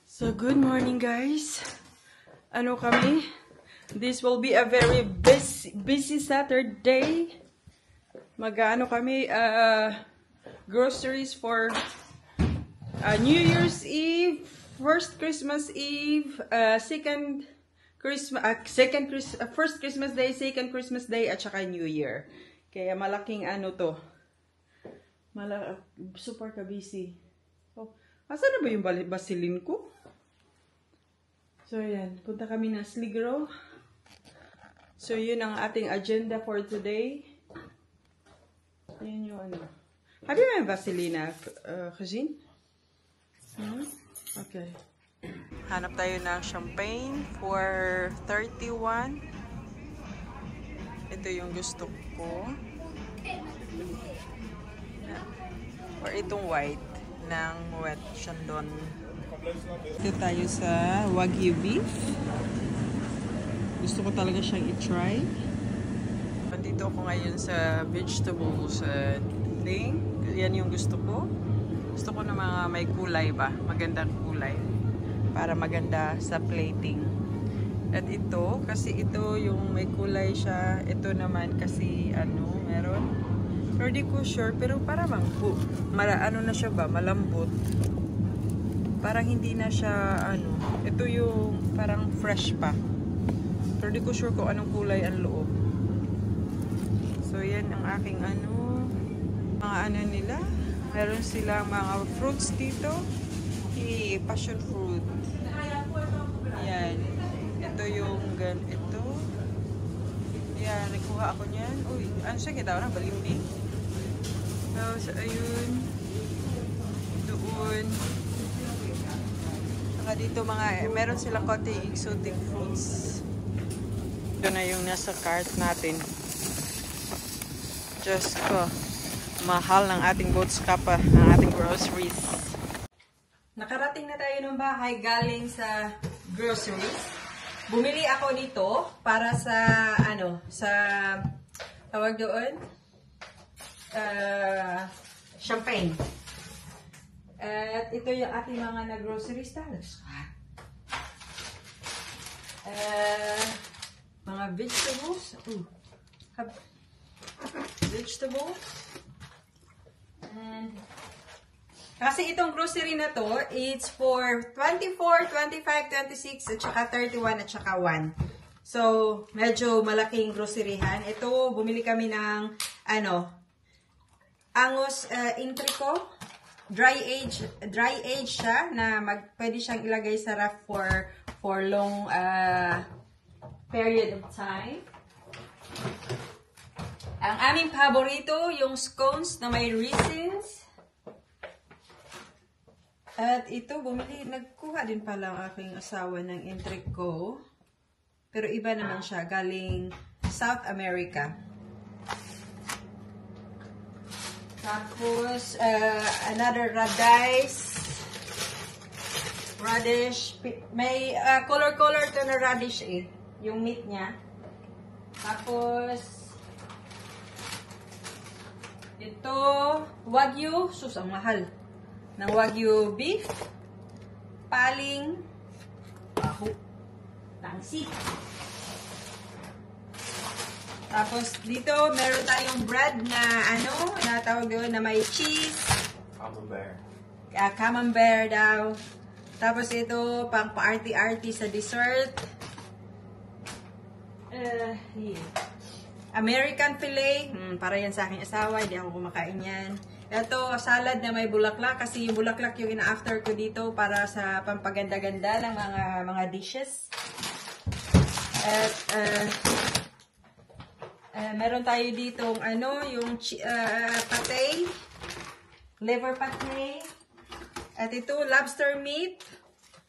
So, good morning guys. Ano kami? This will be a very busy Saturday. Mag-ano kami, groceries for New Year's Eve, first Christmas Eve, first Christmas Day, second Christmas Day, at saka New Year. Kaya malaking ano to. Super ka-busy. So, asan na ba yung basilin ko? So, ayan. Punta kami ng Sligro. So, yun ang ating agenda for today. Ayan yung ano. Have you had Vaselina gezien? Okay. Hanap tayo ng champagne for 31. Ito yung gusto ko. Or itong white ng Moet Chandon. Ito tayo sa Wagyu beef. Gusto ko talaga siyang i-try. Nandito ako ngayon sa vegetables thing. Yan yung gusto ko. Gusto ko na mga may kulay ba? Magandang kulay. Para maganda sa plating. At ito, kasi ito yung may kulay siya. Ito naman kasi ano, meron. Pero di ko sure, pero parang ano na siya ba? Malambot. Parang hindi na siya, ano, ito yung parang fresh pa. Pero di ko sure kung anong kulay ang loob. So, yan ang aking ano, mga ano nila. Meron silang mga fruits dito. Passion fruit. Yan. Ito yung ito. Yan, nakuha ako niyan. Uy, ano siya kita na? Balimbing. So, ayun. Doon. Dito meron silang konting exotic fruits. Ito na yung nasa cart natin. Just ko, mahal ng ating boats kapa, ng ating groceries. Nakarating na tayo ng bahay galing sa groceries. Bumili ako nito para sa, ano, sa, tawag doon, champagne. At ito yung ating mga na-groceries talos. Mga vegetables. Vegetables. And kasi itong grocery na to, it's for 24, 25, 26, at saka 31, at saka 1. So, medyo malaking groceryhan. Ito, bumili kami ng, ano, Angus Intrico. Dry age siya na pwede siyang ilagay sa ref for long period of time. Ang aming paborito, yung scones na may raisins. At ito, nagkuha din pala ang aking asawa ng Intrico. Pero iba naman siya, galing South America. Tapos, another radish. May color to na radish yung meat niya. Tapos, ito, Wagyu, sus, ang mahal. Ng Wagyu beef, paling, baho, tangsi. Tapos, dito, meron tayong bread na, ano, natawag doon na may cheese. Camembert. Camembert daw. Tapos, ito, pang pa-arty-arty sa dessert. American filet. Para yan sa aking asawa. Hindi ako kumakain yan. Ito, salad na may bulaklak. Kasi yung bulaklak yung ina-after ko dito para sa pampaganda-ganda ng mga dishes. At, meron tayo ditong ano, yung patay, liver patay. At ito, lobster meat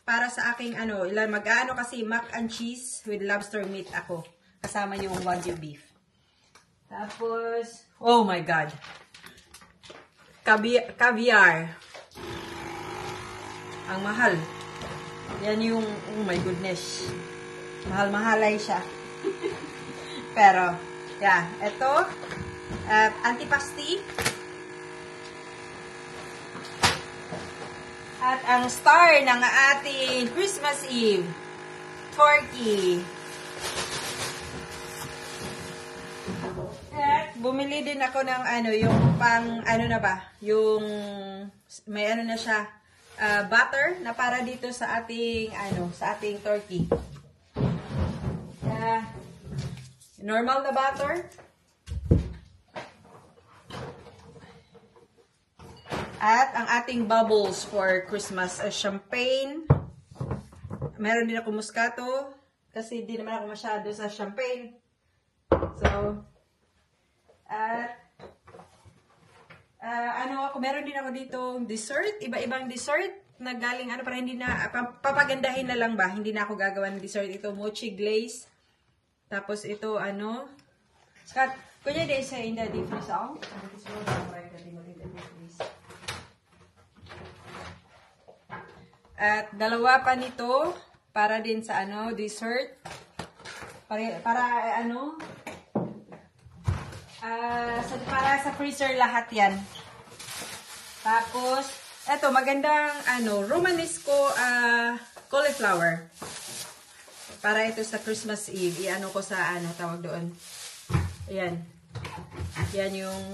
para sa aking ano, mag-ano kasi mac and cheese with lobster meat ako. Kasama yung Wagyu beef. Tapos, oh my God. Caviar. Ang mahal. Yan yung, oh my goodness. Mahal-mahalay siya. Pero, yeah, ito, antipasti. At ang star ng ating Christmas Eve, turkey. At bumili din ako ng yung pang na ba, yung may na siya, butter na para dito sa ating sa ating turkey. Normal na butter. At ang ating bubbles for Christmas, champagne. Meron din ako muscato kasi di naman ako masyado sa champagne. So, at meron din ako dito dessert, iba-ibang dessert na galing para hindi na papagandahin na lang ba, hindi na ako gagawa ng dessert. Ito mochi glaze. Tapos ito Scott, kunya din sa in the deep freeze ako. At dalawa pa nito para din sa dessert. Para sa freezer lahat 'yan. Tapos eto magandang Romanesco cauliflower. Para ito sa Christmas Eve. Ko sa tawag doon. Ayan. Yan yung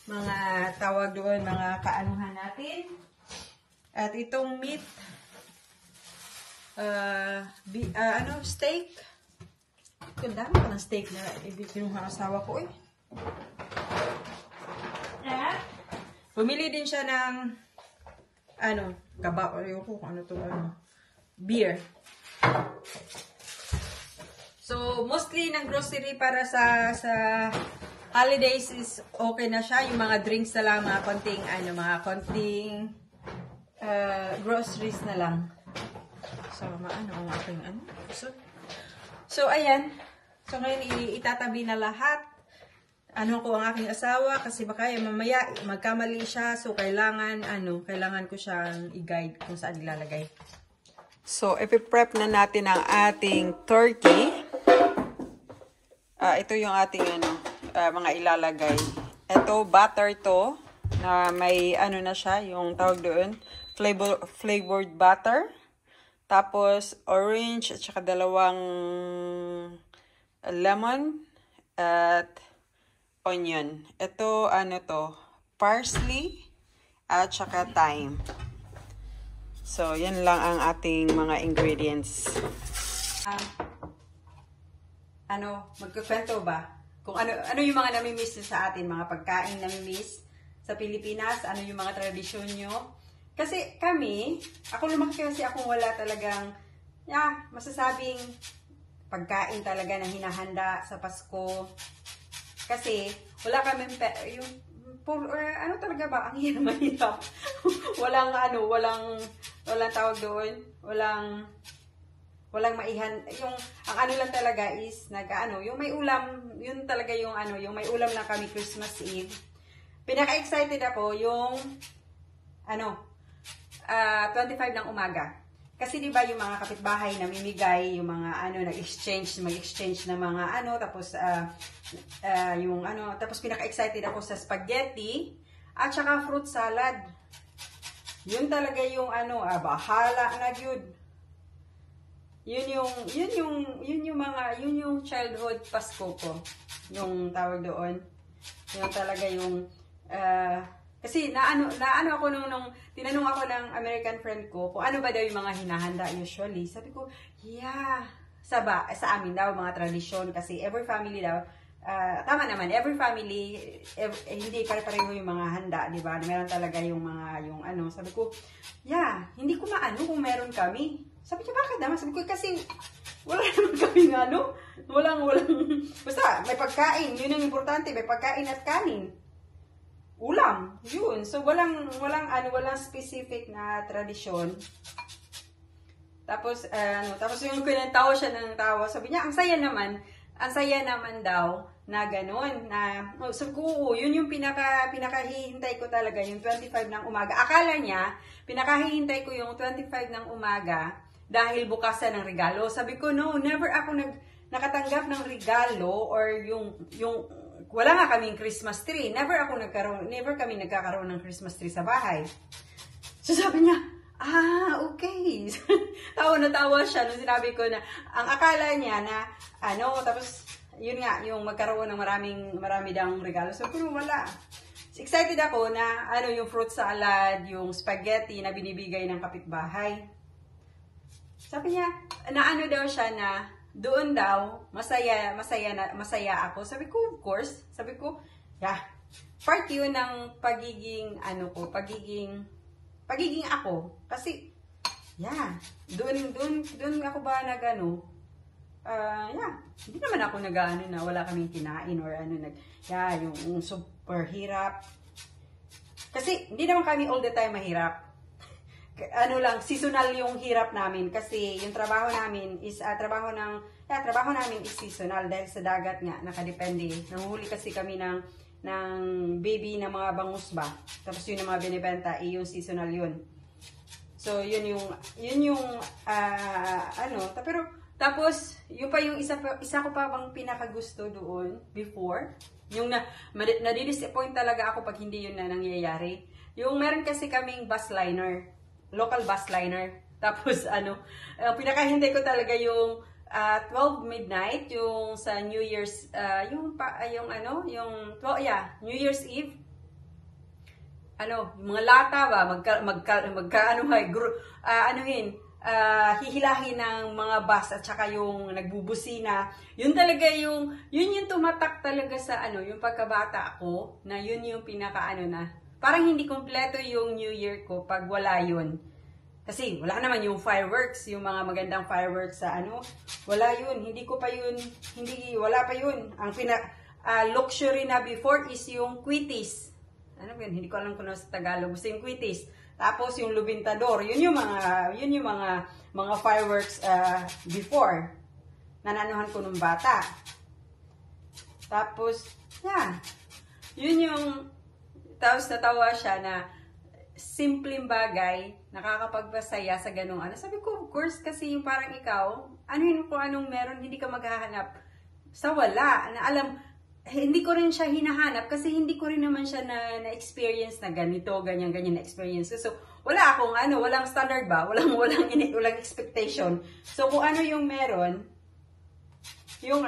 mga tawag doon, mga kaanuhan natin. At itong meat, steak. Ganda mo ng steak na ibinuha ng asawa ko eh. At, bumili din siya ng, beer. So, mostly ng grocery para sa holidays is okay na siya. Yung mga drinks na lang, mga konting, groceries na lang. So, ang aking So, ayan. So, ngayon, itatabi na lahat. Ko ang aking asawa kasi baka mamaya magkamali siya. So, kailangan ko siyang i-guide kung saan ilalagay. So, ipiprep na natin ang ating turkey. Ito yung ating mga ilalagay. Ito, butter to. Na may na siya, yung tawag doon. Flavored butter. Tapos, orange at saka dalawang lemon at onion. Ito, parsley at saka thyme. So, yan lang ang ating mga ingredients. Magkukwento ba? Kung ano yung mga namimiss sa atin, mga pagkain namimiss sa Pilipinas, ano yung mga tradisyon nyo. Kasi ako lumaki kasi akong wala talagang, masasabing pagkain talaga na hinahanda sa Pasko. Kasi wala kami, talaga ba? Ang hirap. walang tawag doon, walang maihan, ang lang talaga is, yung may ulam, yun talaga yung may ulam na kami Christmas Eve. Pinaka-excited ako yung, 25 ng umaga. Kasi di ba yung mga kapitbahay namimigay, yung mga mag-exchange ng mga tapos pinaka-excited ako sa spaghetti at saka fruit salad. Yun talaga yung bahala na yun. Yun yung childhood Pasko ko. Yung tawag doon. Yung talaga yung kasi naano ako nung tinanong ako ng American friend ko kung ano ba daw yung mga hinahanda usually. Sabi ko, sa amin daw mga tradisyon kasi every family daw tama naman, every family hindi pare-pareho yung mga handa, di ba? Meron talaga yung mga sabi ko, hindi ko maano kung meron kami. Sabi niya, bakit naman? Sabi ko, kasi wala naman kami walang basta may pagkain, yun ang importante, may pagkain at kanin. Ulam, yun. So, walang specific na tradisyon. Tapos yung kinantawa siya ng tawa, sabi niya, ang saya naman daw, na gano'n, sabi ko, yun yung pinakahihintay ko talaga, yung 25 ng umaga. Akala niya, pinakahihintay ko yung 25 ng umaga, dahil bukasan ng regalo. Sabi ko, no, never ako nakatanggap ng regalo, or yung wala nga kaming Christmas tree. Never kami nagkakaroon ng Christmas tree sa bahay. So sabi niya, okay. Tawa na tawa siya nung sinabi ko na, ang akala niya na, tapos, yun nga, yung magkaroon ng marami dang regalo. So, pero wala. Excited ako na, yung fruit salad, yung spaghetti na binibigay ng kapitbahay. Sabi niya, daw siya na, doon daw, masaya ako. Sabi ko, of course. Sabi ko, part yun ng pagiging ako. Kasi, doon ako ba hindi naman ako na wala kaming kinain or yung super hirap. Kasi, hindi naman kami all the time mahirap. Seasonal yung hirap namin kasi yung trabaho namin is trabaho namin is seasonal dahil sa dagat nga nakadepende. Nanguhuli kasi kami ng baby na mga bangus ba. Tapos yun ang mga binibenta, yung seasonal yun. So yun yung pero tapos yun pa yung isa ko pa bang pinakagusto doon before, yung nadidisappoint talaga ako pag hindi yun na nangyayari. Yung meron kasi kaming bus liner. Local bus liner. Tapos, pinakahintay ko talaga yung 12 midnight, yung sa New Year's, New Year's Eve. Yung mga lata ba, hihilahin ng mga bus at saka yung nagbubusina. Yun talaga yun yung tumatak talaga sa yung pagkabata ko, na yun yung parang hindi kompleto yung New Year ko pag wala yun. Kasi wala naman yung fireworks, yung mga magandang fireworks sa wala yun. Wala pa yun. Ang luxury na before is yung Quitis. Hindi ko alam kung sa Tagalog. Basta yung Quitis. Tapos yung Lubintador. Yun yung mga fireworks before. Nananuhan ko nung bata. Tapos, yun yung tapos natawa siya na simpleng bagay, nakakapagpasaya sa ganung Sabi ko, of course, kasi yung parang ikaw, kung anong meron, hindi ka maghahanap sa wala. Hindi ko rin siya hinahanap kasi hindi ko rin naman siya na-experience na ganito, ganyan na experience. So, wala akong walang standard ba? Walang expectation. So, kung ano yung meron, yung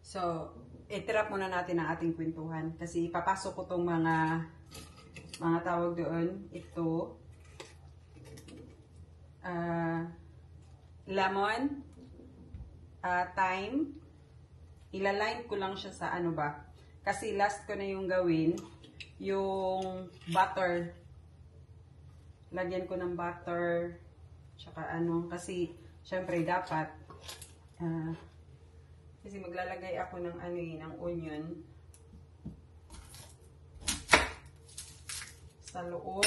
So, itirap muna natin ang ating kwentuhan kasi ipapasok ko tong mga tawag doon. Ito lemon, thyme, ilaline ko lang siya sa kasi last ko na yung gawin yung butter. Lagyan ko ng butter tsaka kasi syempre dapat kasi maglalagay ako ng ng onion sa loob.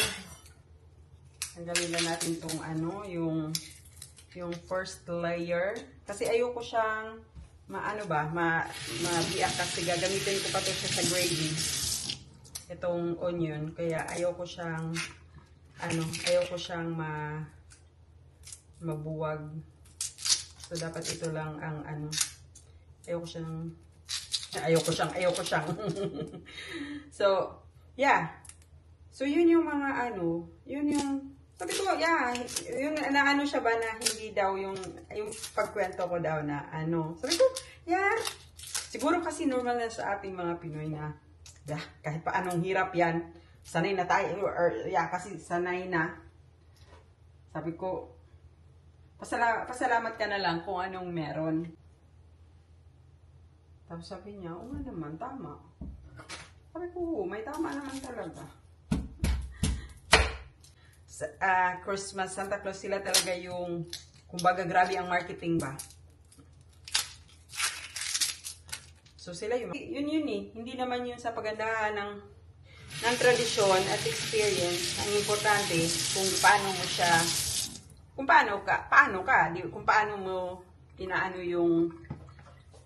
Tanggalin lang natin tong yung first layer kasi ayoko siyang mabiyak kasi gagamitin ko pa to siya sa gravy. Itong onion kaya ayoko siyang mabuwag. So dapat ito lang ang ayoko siyang so so yun yung mga yun yung sabi ko yung siya ba na hindi daw yung pagkwento ko daw na sabi ko siguro kasi normal na sa ating mga Pinoy na kahit pa anong hirap yan sanay na tayo or kasi sanay na. Sabi ko pasalamat ka na lang kung anong meron. Tapos sabi niya, oo nga naman, tama. Sabi ko, may tama naman talaga. Christmas, Santa Claus, sila talaga yung, kumbaga grabe ang marketing ba. So sila yun hindi naman yun sa pagandahan ng tradisyon at experience. Ang importante, kung paano mo yung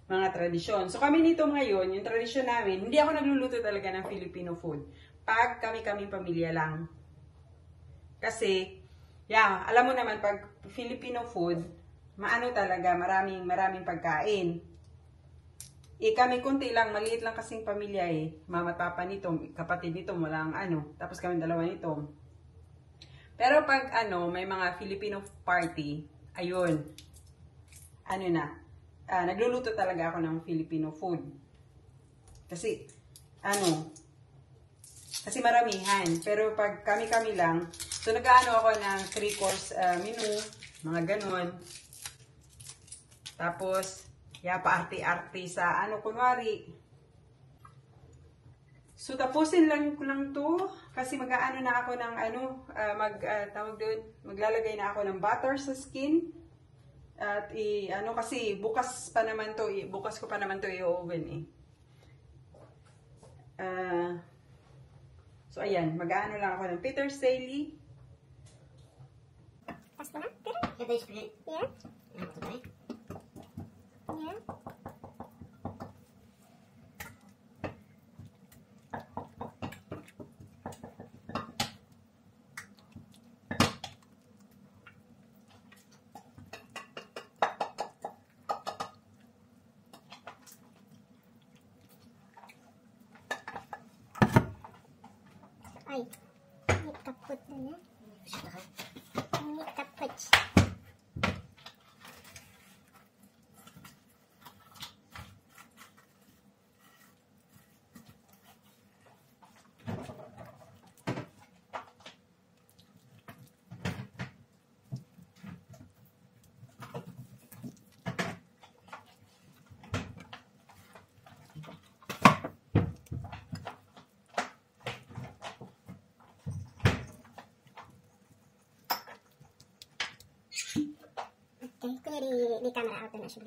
mga tradisyon. So kami nito ngayon, yung tradisyon namin, hindi ako nagluluto talaga ng Filipino food. Pag kami pamilya lang. Kasi, alam mo naman, pag Filipino food, talaga, maraming pagkain. kami kunti lang, maliit lang kasing pamilya eh. Mama at papa nito, kapatid nito, walang ano. Tapos kami dalawa nito. Pero pag may mga Filipino party, ayun, nagluluto talaga ako ng Filipino food. Kasi, kasi maramihan. Pero pag kami-kami lang, so nag-ano ako ng 3-course menu, mga ganun. Tapos, paarte-arte sa kunwari. So, tapusin lang to kasi mag-aano na ako ng tawag doon, maglalagay na ako ng butter sa skin. At kasi bukas ko pa naman to i-oven eh. So, ayan, mag-aano lang ako ng Peter Salie. Pasta na? Pero? Ito yung split. Yeah. Yeah. Ay, may kaput na na. May kaput. Okay, kunya di camera auto na siya.